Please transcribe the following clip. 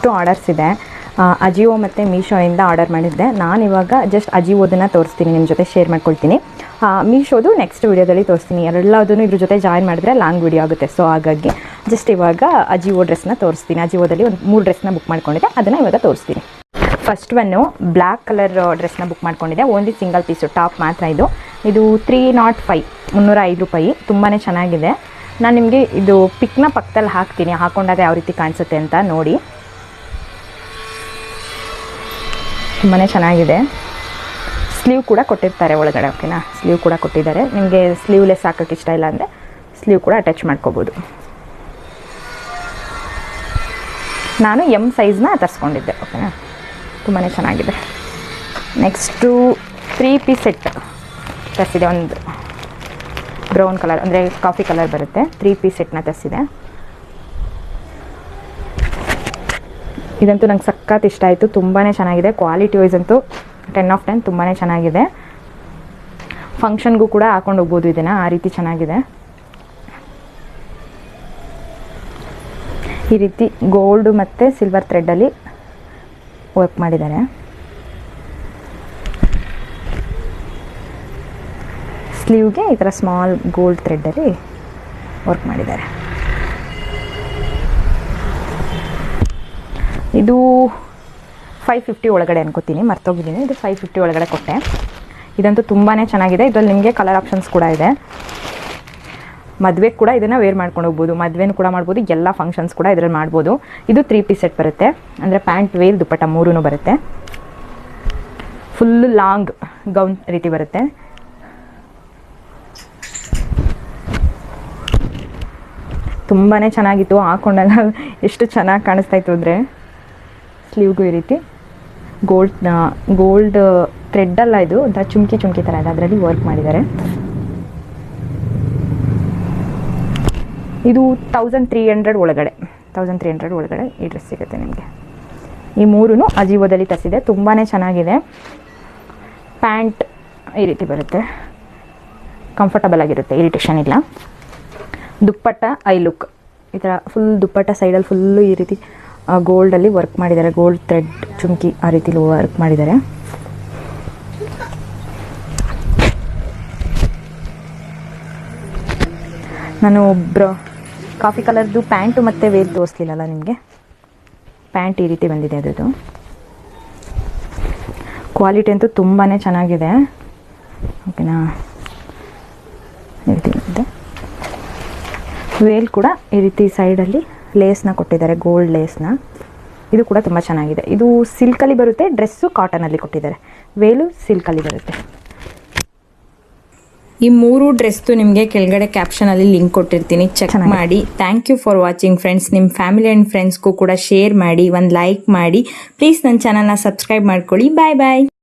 ಇಷ್ಟು ಆರ್ಡರ್ಸ್ ಇದೆ. ಅಜಿಯೋ ಮತ್ತು ಮೀಶೋಯಿಂದ ಆರ್ಡರ್ ಮಾಡಿದ್ದೆ. ನಾನಿವಾಗ ಜಸ್ಟ್ ಅಜಿಯೋದನ್ನು ತೋರಿಸ್ತೀನಿ, ನಿಮ್ಮ ಜೊತೆ ಶೇರ್ ಮಾಡ್ಕೊಳ್ತೀನಿ. ಮೀಶೋದು ನೆಕ್ಸ್ಟ್ ವೀಡಿಯೋದಲ್ಲಿ ತೋರಿಸ್ತೀನಿ. ಎಲ್ಲದನ್ನು ಇದ್ರ ಜೊತೆ ಜಾಯಿನ್ ಮಾಡಿದ್ರೆ ಲಾಂಗ್ ವೀಡಿಯೋ ಆಗುತ್ತೆ. ಸೊ ಹಾಗಾಗಿ ಜಸ್ಟ್ ಇವಾಗ ಅಜಿಯೋ ಡ್ರೆಸ್ನ ತೋರಿಸ್ತೀನಿ. ಅಜಿಯೋದಲ್ಲಿ ಒಂದು 3 ಡ್ರೆಸ್ನ ಬುಕ್ ಮಾಡ್ಕೊಂಡಿದ್ದೆ, ಅದನ್ನು ಇವಾಗ ತೋರಿಸ್ತೀನಿ. ಫಸ್ಟ್ ಒನ್ನು ಬ್ಲ್ಯಾಕ್ ಕಲರ್ ಡ್ರೆಸ್ನ ಬುಕ್ ಮಾಡ್ಕೊಂಡಿದ್ದೆ. ಓನ್ಲಿ ಸಿಂಗಲ್ ಪೀಸು, ಟಾಪ್ ಮಾತ್ರ. ಇದು 305 305 ರೂಪಾಯಿ. ತುಂಬಾ ಚೆನ್ನಾಗಿದೆ. ನಾನು ನಿಮಗೆ ಇದು ಪಿಕ್ನ ಪಕ್ಕದಲ್ಲಿ ಹಾಕ್ತೀನಿ, ಹಾಕೊಂಡಾಗ ಯಾವ ರೀತಿ ಕಾಣಿಸುತ್ತೆ ಅಂತ ನೋಡಿ. ತುಂಬಾ ಚೆನ್ನಾಗಿದೆ. ಸ್ಲೀವ್ ಕೂಡ ಕೊಟ್ಟಿರ್ತಾರೆ ಒಳಗಡೆ, ಓಕೆನಾ. ಸ್ಲೀವ್ ಕೂಡ ಕೊಟ್ಟಿದ್ದಾರೆ. ನಿಮಗೆ ಸ್ಲೀವ್ಲೆಸ್ ಹಾಕೋಕ್ಕೆ ಇಷ್ಟ ಇಲ್ಲ ಅಂದರೆ ಸ್ಲೀವ್ ಕೂಡ ಅಟ್ಯಾಚ್ ಮಾಡ್ಕೋಬೋದು. ನಾನು ಎಮ್ ಸೈಜ್ನ ತರಿಸ್ಕೊಂಡಿದ್ದೆ, ಓಕೆನಾ. ತುಂಬಾ ಚೆನ್ನಾಗಿದೆ. ನೆಕ್ಸ್ಟು 3 ಪೀಸ್ ಸೆಟ್ ತರಿಸಿದೆ. ಒಂದು ಬ್ರೌನ್ ಕಲರ್ ಅಂದರೆ ಕಾಫಿ ಕಲರ್ ಬರುತ್ತೆ. 3 ಪೀಸ್ ಸೆಟ್ನ ತರಿಸಿದೆ. ಇದಂತೂ ನಂಗೆ ಸಖತ್ ಇಷ್ಟ ಆಯಿತು. ತುಂಬಾ ಚೆನ್ನಾಗಿದೆ. ಕ್ವಾಲಿಟಿ ವೈಸ್ ಅಂತೂ 10 of 10 ತುಂಬಾ ಚೆನ್ನಾಗಿದೆ. ಫಂಕ್ಷನ್ಗೂ ಕೂಡ ಹಾಕೊಂಡು ಹೋಗ್ಬೋದು ಇದನ್ನು, ಆ ರೀತಿ ಚೆನ್ನಾಗಿದೆ. ಈ ರೀತಿ ಗೋಲ್ಡ್ ಮತ್ತು ಸಿಲ್ವರ್ ಥ್ರೆಡ್ಡಲ್ಲಿ ವರ್ಕ್ ಮಾಡಿದ್ದಾರೆ. ಸ್ಲೀವ್ಗೆ ಈ ಥರ ಸ್ಮಾಲ್ ಗೋಲ್ಡ್ ಥ್ರೆಡ್ಡಲ್ಲಿ ವರ್ಕ್ ಮಾಡಿದ್ದಾರೆ. ಇದು 550 ಒಳಗಡೆ ಅನ್ಕೋತೀನಿ, ಮರ್ತೋಗಿದ್ದೀನಿ. ಇದು 550 ಒಳಗಡೆ ಕೊಟ್ಟೆ. ಇದಂತೂ ತುಂಬಾ ಚೆನ್ನಾಗಿದೆ. ಇದರಲ್ಲಿ ನಿಮಗೆ ಕಲರ್ ಆಪ್ಷನ್ಸ್ ಕೂಡ ಇದೆ. ಮದುವೆಗೆ ಕೂಡ ಇದನ್ನು ವೇರ್ ಮಾಡ್ಕೊಂಡು ಹೋಗ್ಬೋದು, ಮದುವೆನೂ ಕೂಡ ಮಾಡ್ಬೋದು, ಎಲ್ಲ ಫಂಕ್ಷನ್ಸ್ ಕೂಡ ಇದರಲ್ಲಿ ಮಾಡ್ಬೋದು. ಇದು 3 ಪೀಸ್ ಸೆಟ್ ಬರುತ್ತೆ. ಅಂದರೆ ಪ್ಯಾಂಟ್, ವೇಲ್, ದುಪ್ಪಟ್ಟ 3 ಬರುತ್ತೆ. ಫುಲ್ಲು ಲಾಂಗ್ ಗೌನ್ ರೀತಿ ಬರುತ್ತೆ. ತುಂಬಾ ಚೆನ್ನಾಗಿತ್ತು. ಹಾಕೊಂಡಾಗ ಎಷ್ಟು ಚೆನ್ನಾಗಿ ಕಾಣಿಸ್ತಾ ಇತ್ತು ಅಂದರೆ, ಸ್ಲೀವ್ಗೂ ಈ ರೀತಿ ಗೋಲ್ಡ್ ಥ್ರೆಡ್ಡಲ್ಲ, ಇದು ಒಂಥರ ಚುಮ್ಕಿ ಥರ ಇದೆ, ಅದರಲ್ಲಿ ವರ್ಕ್ ಮಾಡಿದ್ದಾರೆ. ಇದು 1300 ಒಳಗಡೆ ಈ ಡ್ರೆಸ್ ಸಿಗುತ್ತೆ ನಿಮಗೆ. ಈ 3 ಅಜಿಯೋದಲ್ಲಿ ತರಿಸಿದೆ. ತುಂಬಾ ಚೆನ್ನಾಗಿದೆ. ಪ್ಯಾಂಟ್ ಈ ರೀತಿ ಬರುತ್ತೆ, ಕಂಫರ್ಟಬಲ್ ಆಗಿರುತ್ತೆ, ಇರಿಟೇಷನ್ ಇಲ್ಲ. ದುಪ್ಪಟ್ಟ ಐ ಲುಕ್ ಈ ಥರ ಫುಲ್ ದುಪ್ಪಟ್ಟ ಸೈಡಲ್ಲಿ ಫುಲ್ಲು ಈ ರೀತಿ ಗೋಲ್ಡಲ್ಲಿ ವರ್ಕ್ ಮಾಡಿದ್ದಾರೆ. ಗೋಲ್ಡ್ ಥ್ರೆಡ್ ಚುಮ್ಕಿ ಆ ರೀತಿ ವರ್ಕ್ ಮಾಡಿದ್ದಾರೆ. ನಾನು ಕಾಫಿ ಕಲರ್ದು ಪ್ಯಾಂಟು ಮತ್ತು ವೇಲ್ ತೋರಿಸ್ಲಿಲ್ಲಲ್ಲ ನಿಮಗೆ. ಪ್ಯಾಂಟ್ ಈ ರೀತಿ ಬಂದಿದೆ. ಅದರದ್ದು ಕ್ವಾಲಿಟಿ ಅಂತೂ ತುಂಬಾ ಚೆನ್ನಾಗಿದೆ, ಓಕೆನಾ. ಈ ರೀತಿ ಬಂದಿದೆ. ವೇಲ್ ಕೂಡ ಈ ರೀತಿ ಸೈಡಲ್ಲಿ ಲೇಸ್ನ ಕೊಟ್ಟಿದ್ದಾರೆ, ಗೋಲ್ಡ್ ಲೇಸ್ನ. ಇದು ಕೂಡ ತುಂಬ ಚೆನ್ನಾಗಿದೆ. ಇದು ಸಿಲ್ಕಲ್ಲಿ ಬರುತ್ತೆ, ಡ್ರೆಸ್ಸು ಕಾಟನಲ್ಲಿ ಕೊಟ್ಟಿದ್ದಾರೆ. ವೇಲು ಸಿಲ್ಕಲ್ಲಿ ಬರುತ್ತೆ. ಈ 3 ಡ್ರೆಸ್ದು ನಿಮಗೆ ಕೆಳಗಡೆ ಕ್ಯಾಪ್ಷನಲ್ಲಿ ಲಿಂಕ್ ಕೊಟ್ಟಿರ್ತೀನಿ, ಚೆಕ್ ಮಾಡಿ. Thank you for watching friends. ನಿಮ್ಮ ಫ್ಯಾಮಿಲಿ ಆ್ಯಂಡ್ ಫ್ರೆಂಡ್ಸ್ಗೂ ಕೂಡ ಶೇರ್ ಮಾಡಿ, ಒಂದು ಲೈಕ್ ಮಾಡಿ. ಪ್ಲೀಸ್ ನನ್ನ ಚಾನಲ್ನ ಸಬ್ಸ್ಕ್ರೈಬ್ ಮಾಡ್ಕೊಳ್ಳಿ. ಬಾಯ್ ಬಾಯ್.